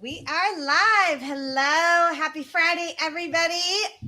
We are live. Hello. Happy Friday, everybody.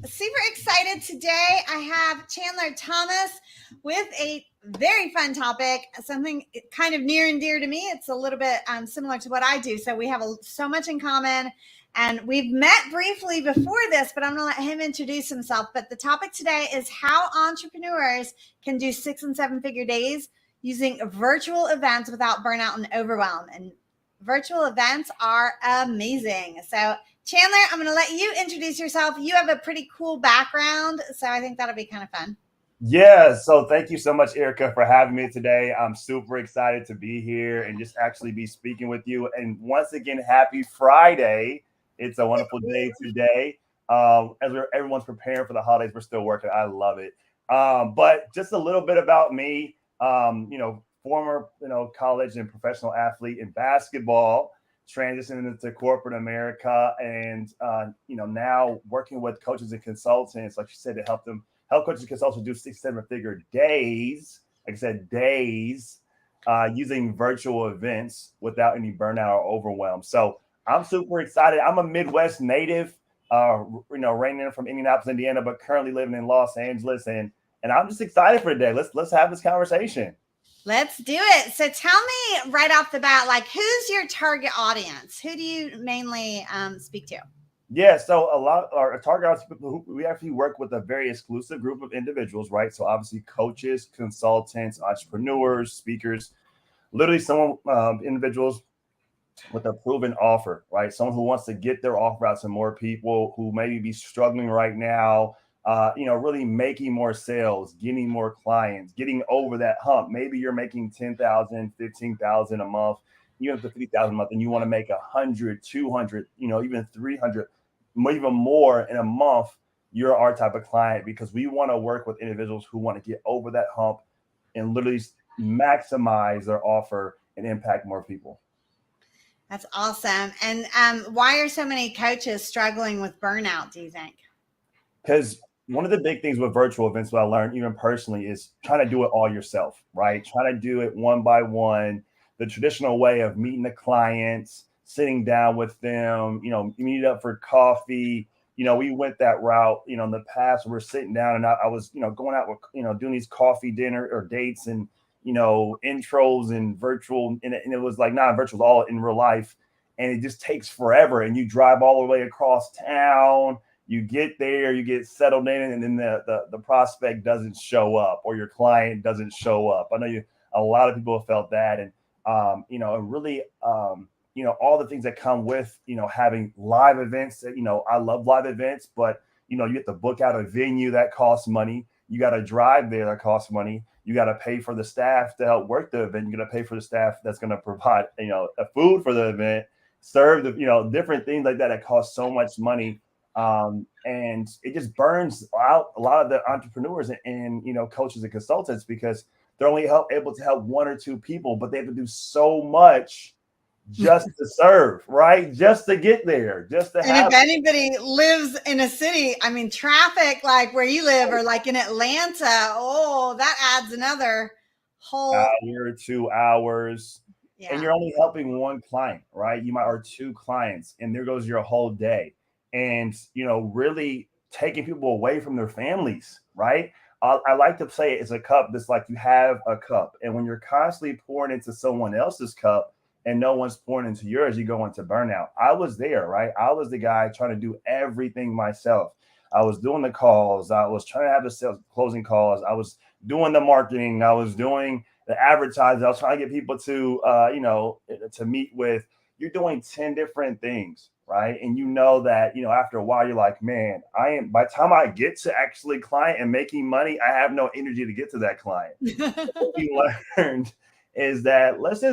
Super excited today. I have Chandler Thomas with a very fun topic, something kind of near and dear to me. It's a little bit similar to what I do. So we have so much in common. And we've met briefly before this, but I'm going to let him introduce himself. But the topic today is how entrepreneurs can do 6 and 7 figure days using virtual events without burnout and overwhelm. And virtual events are amazing. So, Chandler, I'm going to let you introduce yourself. You have a pretty cool background, so I think that'll be kind of fun. Yeah, so thank you so much, Erica, for having me today. I'm super excited to be here and just actually be speaking with you. And once again, happy Friday. It's a wonderful day today. Everyone's preparing for the holidays, we're still working. I love it. But just a little bit about me. Former college and professional athlete in basketball, transitioning into corporate America, and now working with coaches and consultants, like you said, to help coaches and consultants do 6 7 figure days. Like I said, days using virtual events without any burnout or overwhelm. So I'm super excited. I'm a Midwest native, reigning from Indianapolis, Indiana, but currently living in Los Angeles, and I'm just excited for today. Let's have this conversation. Let's do it. So tell me right off the bat, like, who's your target audience? Who do you mainly speak to? Yeah, so a lot our target audience people who we actually work with a very exclusive group of individuals, right? So obviously coaches, consultants, entrepreneurs, speakers, literally someone individuals with a proven offer, right? Someone who wants to get their offer out to more people who maybe be struggling right now, really making more sales, getting more clients, getting over that hump. Maybe you're making 10,000, 15,000 a month, you have the 50,000 a month, and you want to make 100, 200, even 300, even more in a month. You're our type of client because we want to work with individuals who want to get over that hump and literally maximize their offer and impact more people. That's awesome. And why are so many coaches struggling with burnout, do you think? Because one of the big things with virtual events, what I learned even personally, is trying to do it all yourself, right? Trying to do it one by one, the traditional way of meeting the clients, sitting down with them, meet up for coffee. We went that route, in the past. We're sitting down and I was, going out with, doing these coffee dinner or dates and, intros and virtual. And it was like not virtual, all in real life. And it just takes forever. And you drive all the way across town, you get there, you get settled in, and then the prospect doesn't show up or your client doesn't show up. I know a lot of people have felt that, and really, all the things that come with having live events. That I love live events, but you have to book out a venue that costs money. You got to drive there, that costs money. You got to pay for the staff to help work the event. You got to pay for the staff that's going to provide a food for the event, serve the different things like that that cost so much money. And it just burns out a lot of the entrepreneurs and coaches and consultants because they're only able to help one or two people, but they have to do so much just to serve, right? Just to get there, just to And if have anybody lives in a city, I mean, traffic like where you live or like in Atlanta, oh, that adds another whole, hour, 2 hours, and yeah. you're only helping one client, right? You might or two clients, and there goes your whole day. And really taking people away from their families, right? I like to say it's a cup that's like you have a cup, and when you're constantly pouring into someone else's cup and no one's pouring into yours, you go into burnout. I was there, right? I was the guy trying to do everything myself. I was doing the calls. I was trying to have the sales closing calls. I was doing the marketing. I was doing the advertising. I was trying to get people to, to meet with. You're doing 10 different things, right? And that, after a while, you're like, man, by the time I get to actually client and making money, I have no energy to get to that client. What we learned is that let's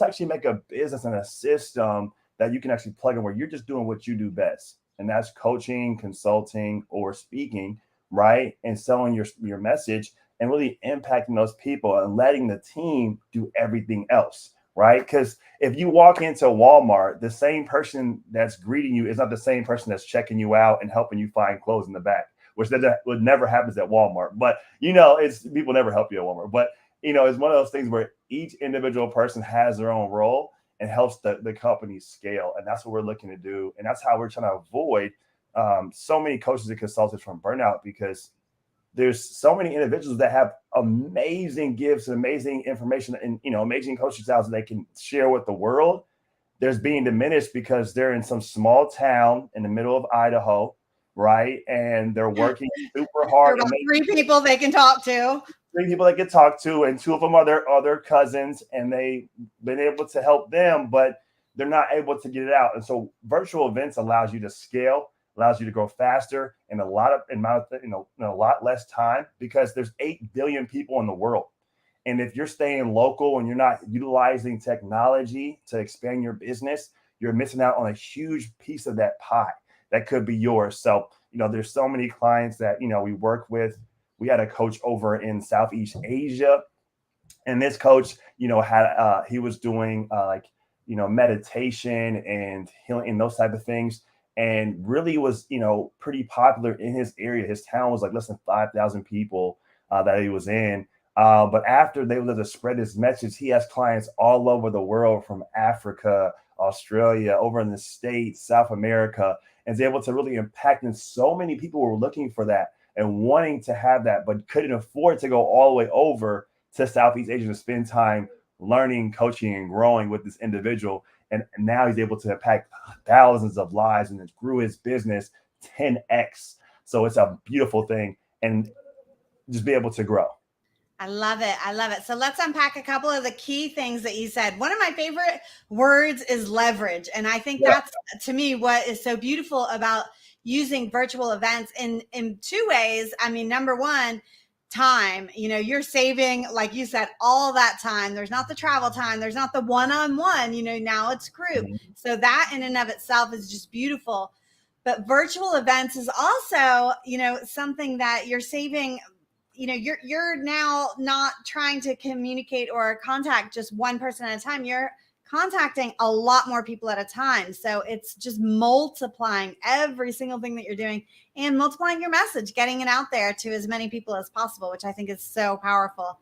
actually make a business and a system that you can actually plug in where you're just doing what you do best. And that's coaching, consulting, or speaking, right? And selling your message and really impacting those people and letting the team do everything else, right? Because if you walk into Walmart, the same person that's greeting you is not the same person that's checking you out and helping you find clothes in the back, which that would never happens at Walmart. But it's people never help you at Walmart. But it's one of those things where each individual person has their own role, and helps the company scale. And that's what we're looking to do. And that's how we're trying to avoid so many coaches and consultants from burnout, because there's so many individuals that have amazing gifts and amazing information and amazing coaching styles that they can share with the world. There's being diminished because they're in some small town in the middle of Idaho, right? And they're working super hard. There are three people they can talk to. Three people they can talk to, and two of them are their other cousins, and they've been able to help them, but they're not able to get it out. And so virtual events allows you to scale, allows you to grow faster in a lot less time, because there's 8 billion people in the world. And if you're staying local and you're not utilizing technology to expand your business, you're missing out on a huge piece of that pie that could be yours. So, there's so many clients that, we work with. We had a coach over in Southeast Asia, and this coach, he was doing meditation and healing and those type of things, and really was, pretty popular in his area. His town was like less than 5,000 people that he was in. But after they were able to spread his message, he has clients all over the world, from Africa, Australia, over in the States, South America, and is able to really impact. And so many people were looking for that and wanting to have that, but couldn't afford to go all the way over to Southeast Asia to spend time learning, coaching, and growing with this individual. And now he's able to impact thousands of lives and grew his business 10x. So it's a beautiful thing, and just be able to grow. I love it. I love it. So let's unpack a couple of the key things that you said. One of my favorite words is leverage. And I think that's, to me, what is so beautiful about using virtual events in two ways. I mean, number one, time. You're saving, like you said, all that time. There's not the travel time. There's not the one-on-one, now it's group. Mm-hmm. So that in and of itself is just beautiful. But virtual events is also, something that you're saving. You're now not trying to communicate or contact just one person at a time. You're contacting a lot more people at a time. So it's just multiplying every single thing that you're doing and multiplying your message, getting it out there to as many people as possible, which I think is so powerful.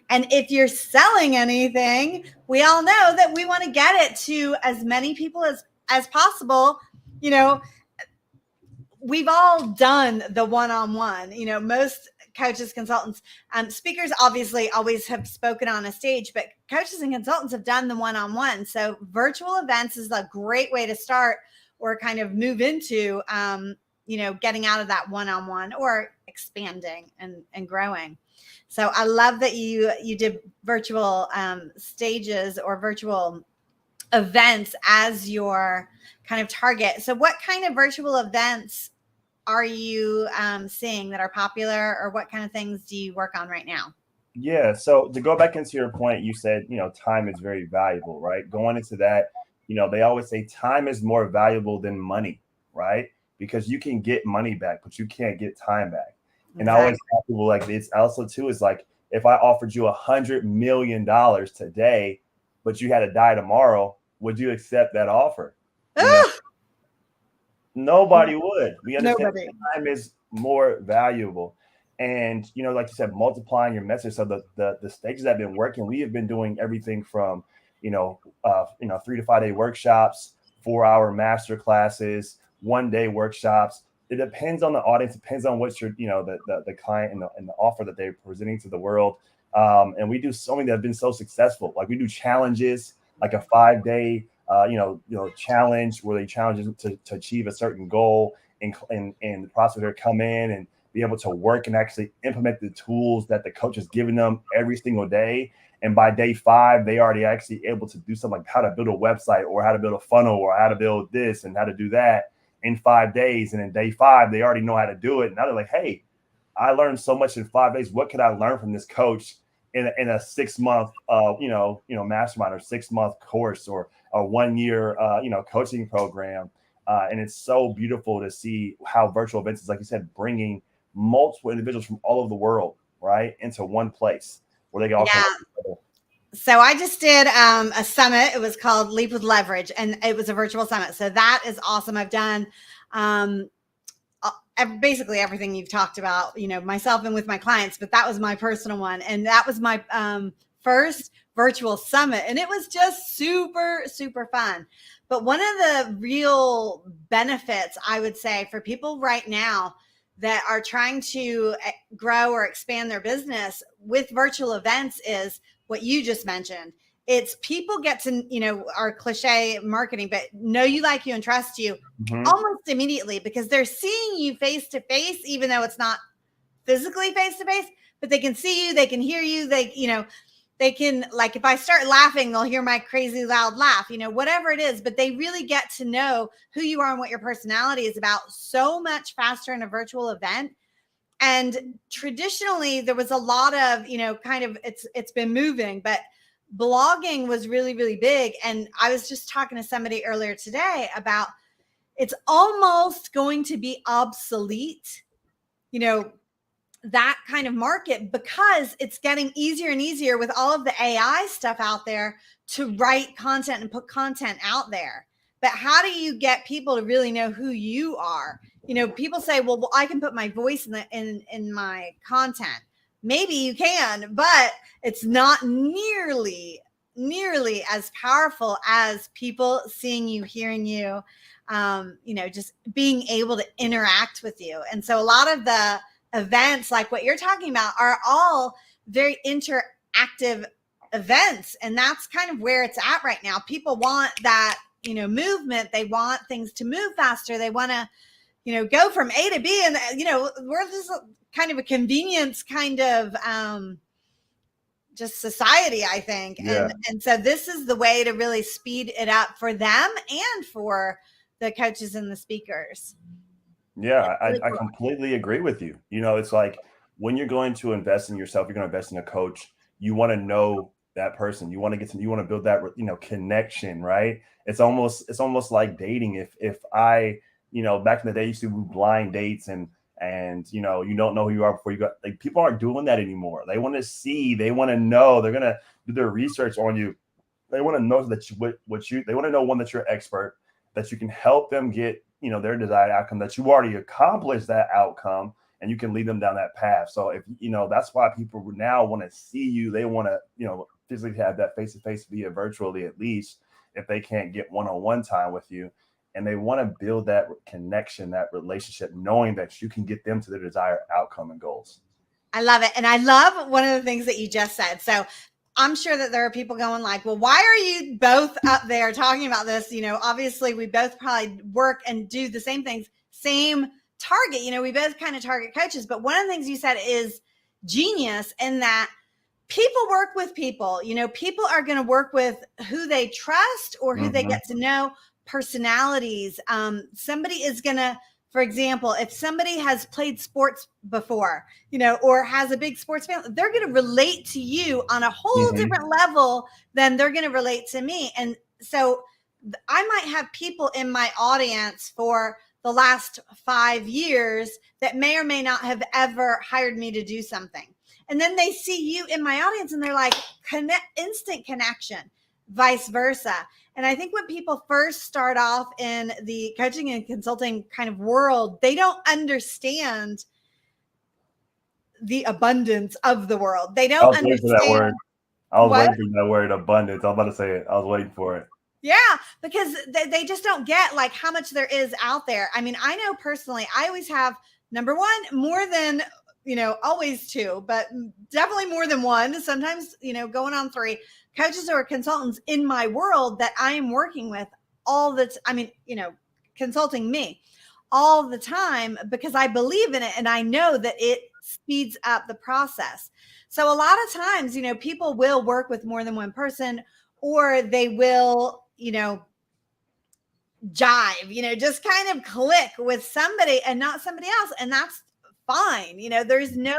And if you're selling anything, we all know that we want to get it to as many people as possible. We've all done the one-on-one, most coaches, consultants, speakers obviously always have spoken on a stage, but coaches and consultants have done the one-on-one. So virtual events is a great way to start or kind of move into, getting out of that one-on-one or expanding and growing. So I love that you did virtual stages or virtual events as your kind of target. So what kind of virtual events are you seeing that are popular, or what kind of things do you work on right now? Yeah. So to go back into your point, you said, time is very valuable, right? Going into that, they always say time is more valuable than money, right? Because you can get money back, but you can't get time back. Exactly. And I always tell people, like, it's also too, is like, if I offered you $100 million today, but you had to die tomorrow, would you accept that offer? Nobody would. We understand time is more valuable. And, like you said, multiplying your message. So the stages that have been working, we have been doing everything from, 3 to 5 day workshops, 4-hour master classes, 1-day workshops. It depends on the audience, depends on what your, the client and the offer that they're presenting to the world. And we do so many that have been so successful. Like, we do challenges, like a 5-day challenge where they challenge them to achieve a certain goal, and the prospector come in and be able to work and actually implement the tools that the coach is giving them every single day. And by day 5, they already actually able to do something like how to build a website or how to build a funnel or how to build this and how to do that in 5 days. And in day 5, they already know how to do it. And now they're like, hey, I learned so much in 5 days. What could I learn from this coach in a 6-month, mastermind or 6-month course or a 1-year, coaching program? And it's so beautiful to see how virtual events is, like you said, bringing multiple individuals from all over the world, right, into one place where they can all come together. So I just did a summit. It was called Leap with Leverage, and it was a virtual summit. So that is awesome. I've done basically everything you've talked about, myself and with my clients, but that was my personal one. And that was my first virtual summit, and it was just super, super fun. But one of the real benefits, I would say, for people right now that are trying to grow or expand their business with virtual events is what you just mentioned. It's people get to, our cliche marketing, but know you, like you, and trust you almost immediately, because they're seeing you face to face, even though it's not physically face to face, but they can see you, they can hear you, they can, like, if I start laughing, they'll hear my crazy loud laugh, whatever it is, but they really get to know who you are and what your personality is about so much faster in a virtual event. And traditionally there was a lot of, kind of, it's been moving, but blogging was really, really big. And I was just talking to somebody earlier today about it's almost going to be obsolete, that kind of market, because it's getting easier and easier with all of the AI stuff out there to write content and put content out there. But how do you get people to really know who you are? People say, well, I can put my voice in my content. Maybe you can, but it's not nearly as powerful as people seeing you, hearing you, just being able to interact with you. And so a lot of the events like what you're talking about are all very interactive events. And that's kind of where it's at right now. People want that, movement. They want things to move faster. They want to, go from A to B. And, we're just kind of a convenience kind of just society, I think. Yeah. And so this is the way to really speed it up for them and for the coaches and the speakers. Yeah, I completely agree with you. It's like when you're going to invest in yourself, you're going to invest in a coach. You want to know that person. You want to build that, connection, right? It's almost like dating. If I, back in the day, you used to do blind dates and you don't know who you are before you go. Like, people aren't doing that anymore. They want to see, they want to know, they're going to do their research on you. They want to know that they want to know, one, that you're an expert, that you can help them get, their desired outcome, that you already accomplished that outcome, and you can lead them down that path. So if, that's why people now want to see you. They want to, physically have that face-to-face via virtually, at least, if they can't get one-on-one time with you. And they want to build that connection, that relationship, knowing that you can get them to their desired outcome and goals. I love it. And I love one of the things that you just said. So I'm sure that there are people going like, well, why are you both up there talking about this? Obviously we both probably work and do the same things, same target. We both kind of target coaches. But one of the things you said is genius, in that people work with people. People are going to work with who they trust or who they get to know, personalities. Somebody is going to, for example, if somebody has played sports before, or has a big sports family, they're going to relate to you on a whole different level than they're going to relate to me. And so I might have people in my audience for the last 5 years that may or may not have ever hired me to do something. And then they see you in my audience and they're like, instant connection, vice versa. And I think when people first start off in the coaching and consulting kind of world, they don't understand the abundance of the world. They don't understand that word. I was waiting for that word, abundance. I was about to say it. I was waiting for it. Yeah, because they just don't get like how much there is out there. I mean, I know personally, I always have, number one, more than, always two, but definitely more than one, sometimes, going on 3 coaches or consultants in my world that I am working with consulting me all the time, because I believe in it and I know that it speeds up the process. So a lot of times, people will work with more than one person, or they will, jive, just kind of click with somebody and not somebody else. And that's fine. There's no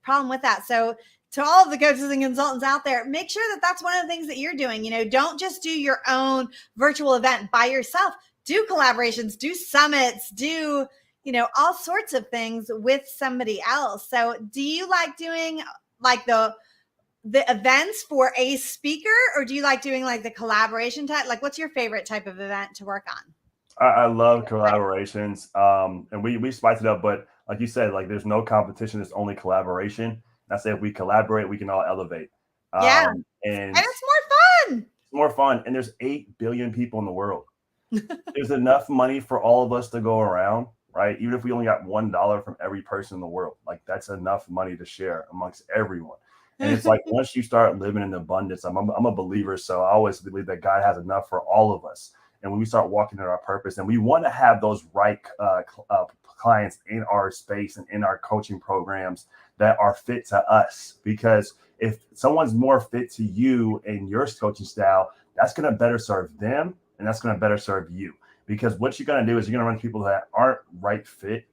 problem with that. So to all of the coaches and consultants out there, make sure that that's one of the things that you're doing. Don't just do your own virtual event by yourself. Do collaborations, do summits, do, all sorts of things with somebody else. So do you like doing like the events for a speaker, or do you like doing like the collaboration type? Like, what's your favorite type of event to work on? I love collaborations. And we spice it up, but like you said, like, there's no competition. It's only collaboration. And I say, if we collaborate, we can all elevate. Yeah. And And it's more fun. it's more fun. And there's 8 billion people in the world. There's enough money for all of us to go around, right? Even if we only got $1 from every person in the world, like that's enough money to share amongst everyone. And it's like once you start living in abundance, I'm a believer, so I always believe that God has enough for all of us. And when we start walking in our purpose, and we want to have those right clients in our space and in our coaching programs that are fit to us, because if someone's more fit to you and your coaching style, that's going to better serve them and that's going to better serve you. Because what you're going to do is you're going to run people that aren't right fit,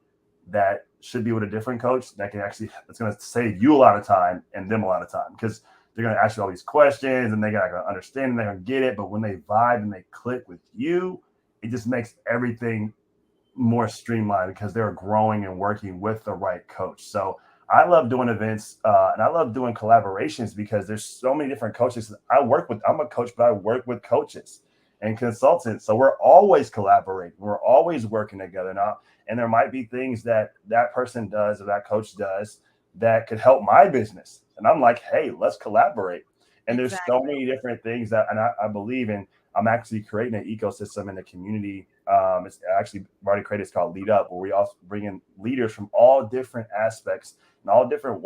that should be with a different coach that can actually, it's going to save you a lot of time and them a lot of time, because they're going to ask you all these questions and they're going to understand and they're going to get it. But when they vibe and they click with you, it just makes everything more streamlined because they're growing and working with the right coach. So I love doing events and I love doing collaborations because there's so many different coaches I work with. I'm a coach, but I work with coaches and consultants. So we're always collaborating. We're always working together now. And there might be things that that person does or that coach does that could help my business. And I'm like, hey, let's collaborate. And there's so Exactly. many different things that, and I believe in, I'm actually creating an ecosystem in the community. It's actually already created. It's called Lead Up, where we also bring in leaders from all different aspects and all different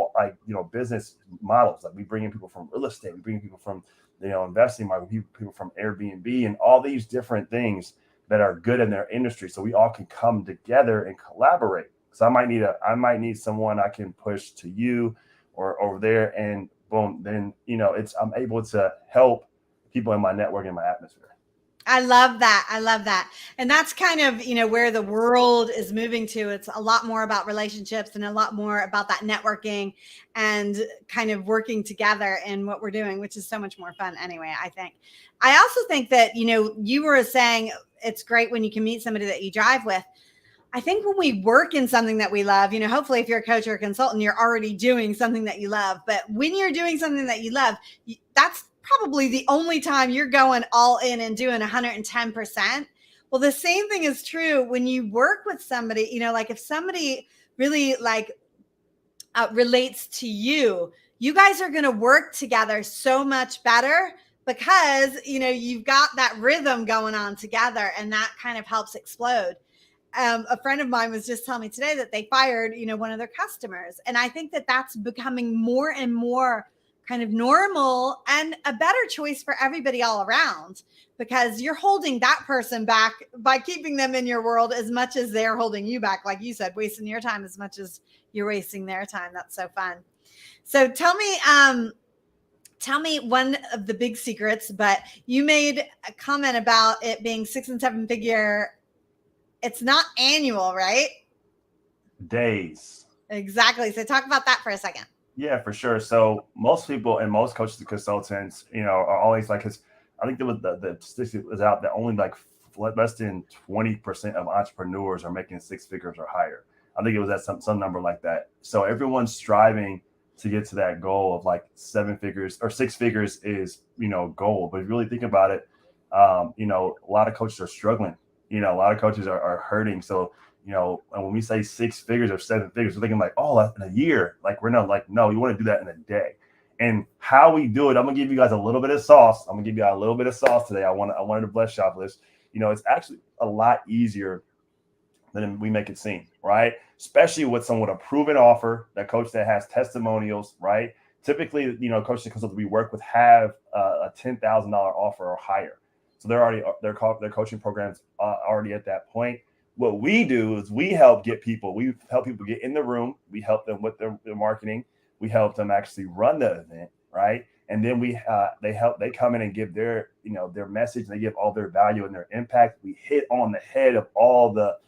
business models. Like we bring in people from real estate, we bring in people from investing market, people from Airbnb, and all these different things that are good in their industry. So we all can come together and collaborate. So I might need someone I can push to you or over there, and boom, then I'm able to help people in my network and my atmosphere. I love that. I love that. And that's kind of, where the world is moving to. It's a lot more about relationships and a lot more about that networking and kind of working together in what we're doing, which is so much more fun anyway, I think. I also think that, you were saying it's great when you can meet somebody that you drive with. I think when we work in something that we love, hopefully if you're a coach or a consultant, you're already doing something that you love. But when you're doing something that you love, that's probably the only time you're going all in and doing 110%. Well, the same thing is true when you work with somebody, like if somebody really relates to you, you guys are going to work together so much better because, you've got that rhythm going on together and that kind of helps explode. A friend of mine was just telling me today that they fired, one of their customers. And I think that that's becoming more and more kind of normal and a better choice for everybody all around, because you're holding that person back by keeping them in your world as much as they're holding you back. Like you said, wasting your time as much as you're wasting their time. That's so fun. So tell me one of the big secrets, but you made a comment about it being 6 and 7 figure. It's not annual, right? Days. Exactly. So talk about that for a second. Yeah, for sure. So most people and most coaches and consultants, are always like, because I think there was the statistic was out that only like less than 20% of entrepreneurs are making 6 figures or higher. I think it was at some number like that. So everyone's striving to get to that goal of like 7 figures or 6 figures is, goal. But if you really think about it, a lot of coaches are struggling. A lot of coaches are hurting. So and when we say 6 figures or 7 figures, we're thinking like, oh, that's in a year. Like we're not like, no, you want to do that in a day. And how we do it, I'm gonna give you guys a little bit of sauce. I'm gonna give you a little bit of sauce today. I wanted to bless you off this. It's actually a lot easier than we make it seem, right? Especially with someone with a proven offer, that coach that has testimonials, right? Typically, coaches and consultants we work with have a $10,000 offer or higher. So they're already their coaching programs already at that point. What we do is we help people get in the room. We help them with their marketing. We help them actually run the event, right? And then they come in and give their message, and they give all their value and their impact. We hit on the head of all the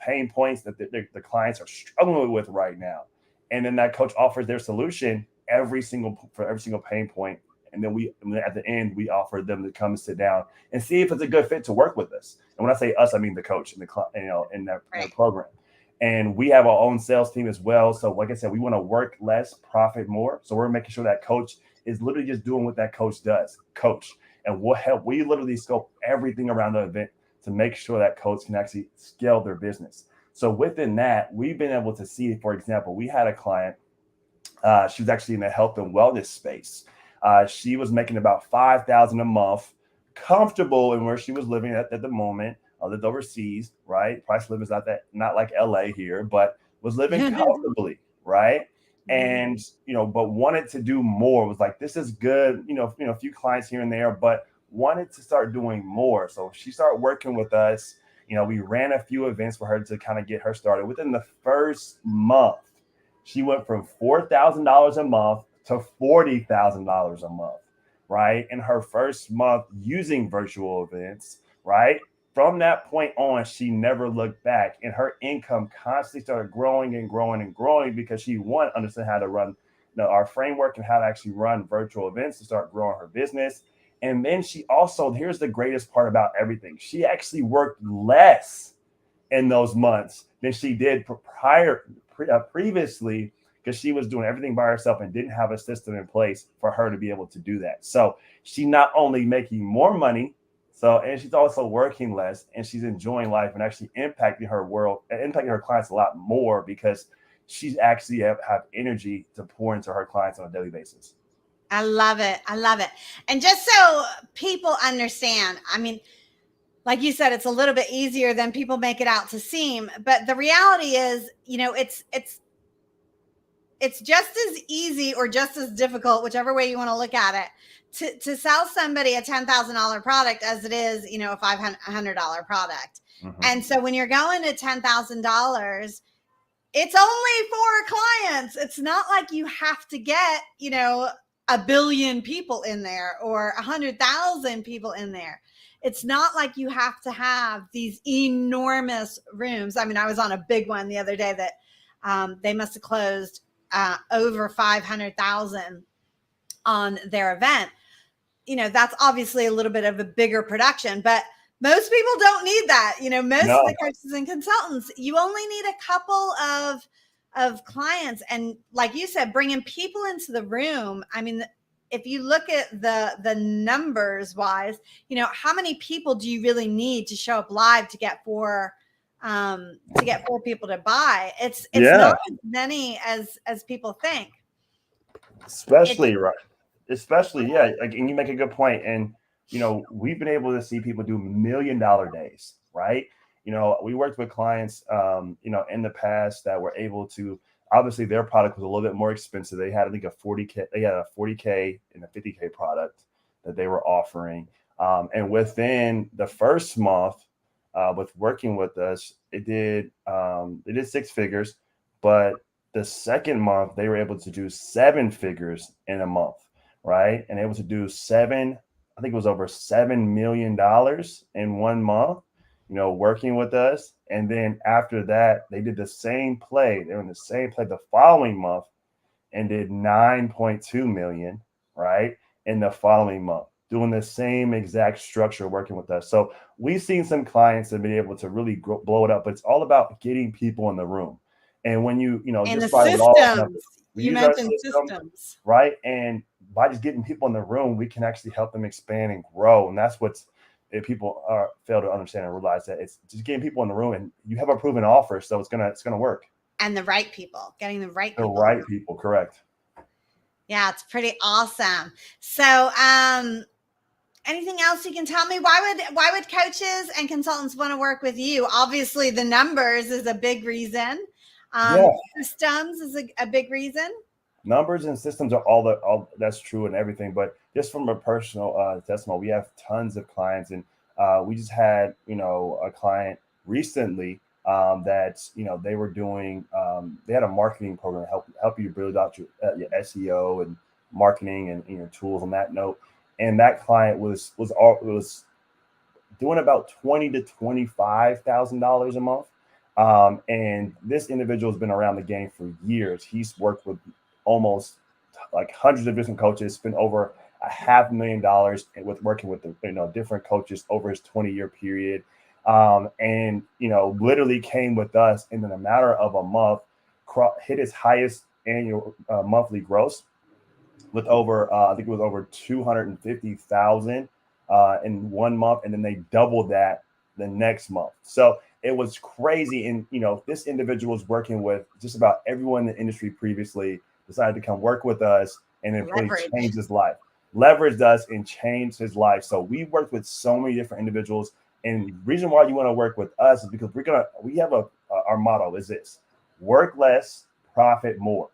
pain points that the clients are struggling with right now. And then that coach offers their solution for every single pain point. And then at the end, we offer them to come and sit down and see if it's a good fit to work with us. And when I say us, I mean the coach and in their program. And we have our own sales team as well. So like I said, we want to work less, profit more. So we're making sure that coach is literally just doing what that coach does, coach. And we'll help. We literally scope everything around the event to make sure that coach can actually scale their business. So within that, we've been able to see, for example, we had a client She was actually in the health and wellness space. She was making about $5,000 a month, comfortable in where she was living at the moment. Lived overseas, right? Price of living is not like LA here, but was living comfortably, right? And but wanted to do more. Was like, this is good, a few clients here and there, but wanted to start doing more. So she started working with us. We ran a few events for her to kind of get her started. Within the first month, she went from $4,000 a month to $40,000 a month, right? In her first month using virtual events, right? From that point on, she never looked back, and her income constantly started growing and growing and growing because she understood how to run our framework and how to actually run virtual events to start growing her business. And then she also, here's the greatest part about everything, she actually worked less in those months than she did previously, because she was doing everything by herself and didn't have a system in place for her to be able to do that. So she's not only making more money, and she's also working less, and she's enjoying life and actually impacting her world and impacting her clients a lot more because she's actually have energy to pour into her clients on a daily basis. I love it. I love it. And just so people understand, I mean, like you said, it's a little bit easier than people make it out to seem, but the reality is, it's just as easy or just as difficult, whichever way you want to look at it, to sell somebody a $10,000 product as it is, a $500 product. Mm-hmm. And so when you're going to $10,000, it's only for clients. It's not like you have to get, 1 billion people in there or 100,000 people in there. It's not like you have to have these enormous rooms. I mean, I was on a big one the other day that they must have closed over 500,000 on their event. That's obviously a little bit of a bigger production, but most people don't need that. Most of the coaches and consultants, you only need a couple of clients. And like you said, bringing people into the room. I mean, if you look at the numbers wise, how many people do you really need to show up live to get four people to buy? It's not as many as people think. Especially like, and you make a good point. And we've been able to see people do $1 million days, right? We worked with clients in the past that were able to, obviously their product was a little bit more expensive. They had, I think, a 40K and a 50K product that they were offering. And within the first month with working with us, it did 6 figures, but the second month they were able to do 7 figures in a month, right? And able to do I think it was over $7 million in 1 month, working with us. And then after that, they did the same play. They were in the same play the following month and did 9.2 million, right? In the following month, doing the same exact structure, working with us. So we've seen some clients that have been able to really blow it up, but it's all about getting people in the room. And when and just by systems, you mentioned systems, right? And by just getting people in the room, we can actually help them expand and grow. And that's if people fail to understand and realize that it's just getting people in the room, and you have a proven offer, so it's gonna work. And the right people, getting the right people. The right people, correct. Yeah, it's pretty awesome. So, anything else you can tell me? Why would coaches and consultants want to work with you? Obviously, the numbers is a big reason. Systems is a big reason. Numbers and systems are all that's true and everything, but just from a personal testimony, we have tons of clients, and we just had a client recently that they were doing they had a marketing program to help you build out your SEO and marketing and tools on that note. And that client was doing about $20,000 to $25,000 a month. And this individual has been around the game for years. He's worked with almost like hundreds of different coaches, spent over $500,000 with working with different coaches over his 20-year period. And literally came with us, and in a matter of a month, hit his highest annual monthly gross with over I think it was over 250,000 in 1 month, and then they doubled that the next month. So it was crazy. And this individual was working with just about everyone in the industry previously, decided to come work with us, and it really Leverage. changed his life. Leveraged us and changed his life. So we worked with so many different individuals. And the reason why you want to work with us is because we have our motto is this: work less, profit more,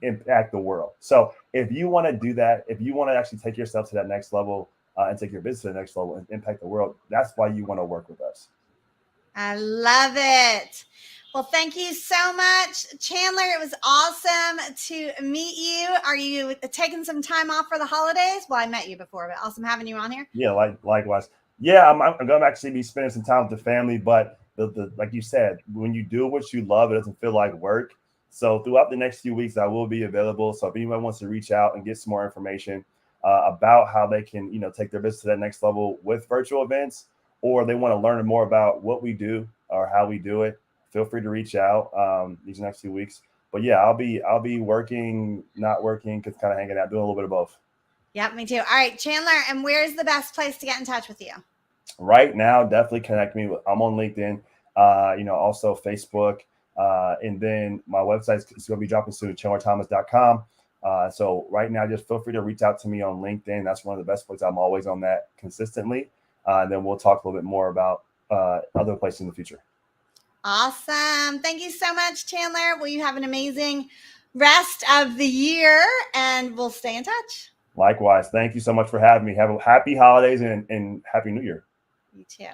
impact the world. So if you want to do that, if you want to actually take yourself to that next level and take your business to the next level and impact the world, that's why you want to work with us. I love it. Well, thank you so much, Chandler. It was awesome to meet you. Are you taking some time off for the holidays? Well, I met you before, but awesome having you on here. Yeah, likewise. Yeah, I'm going to actually be spending some time with the family, but the like you said, when you do what you love, it doesn't feel like work. So throughout the next few weeks, I will be available. So if anyone wants to reach out and get some more information about how they can, take their business to that next level with virtual events, or they want to learn more about what we do or how we do it, feel free to reach out these next few weeks. But yeah, I'll be working, not working, because kind of hanging out, doing a little bit of both. Yep, me too. All right, Chandler, and where's the best place to get in touch with you? Right now, definitely connect me. I'm on LinkedIn, also Facebook, and then my website is going to be dropping soon, chandlerthomas.com. So right now, just feel free to reach out to me on LinkedIn. That's one of the best places. I'm always on that consistently. And then we'll talk a little bit more about other places in the future. Awesome. Thank you so much, Chandler. Well, you have an amazing rest of the year, and we'll stay in touch. Likewise. Thank you so much for having me. Have a happy holidays and happy New Year. You too.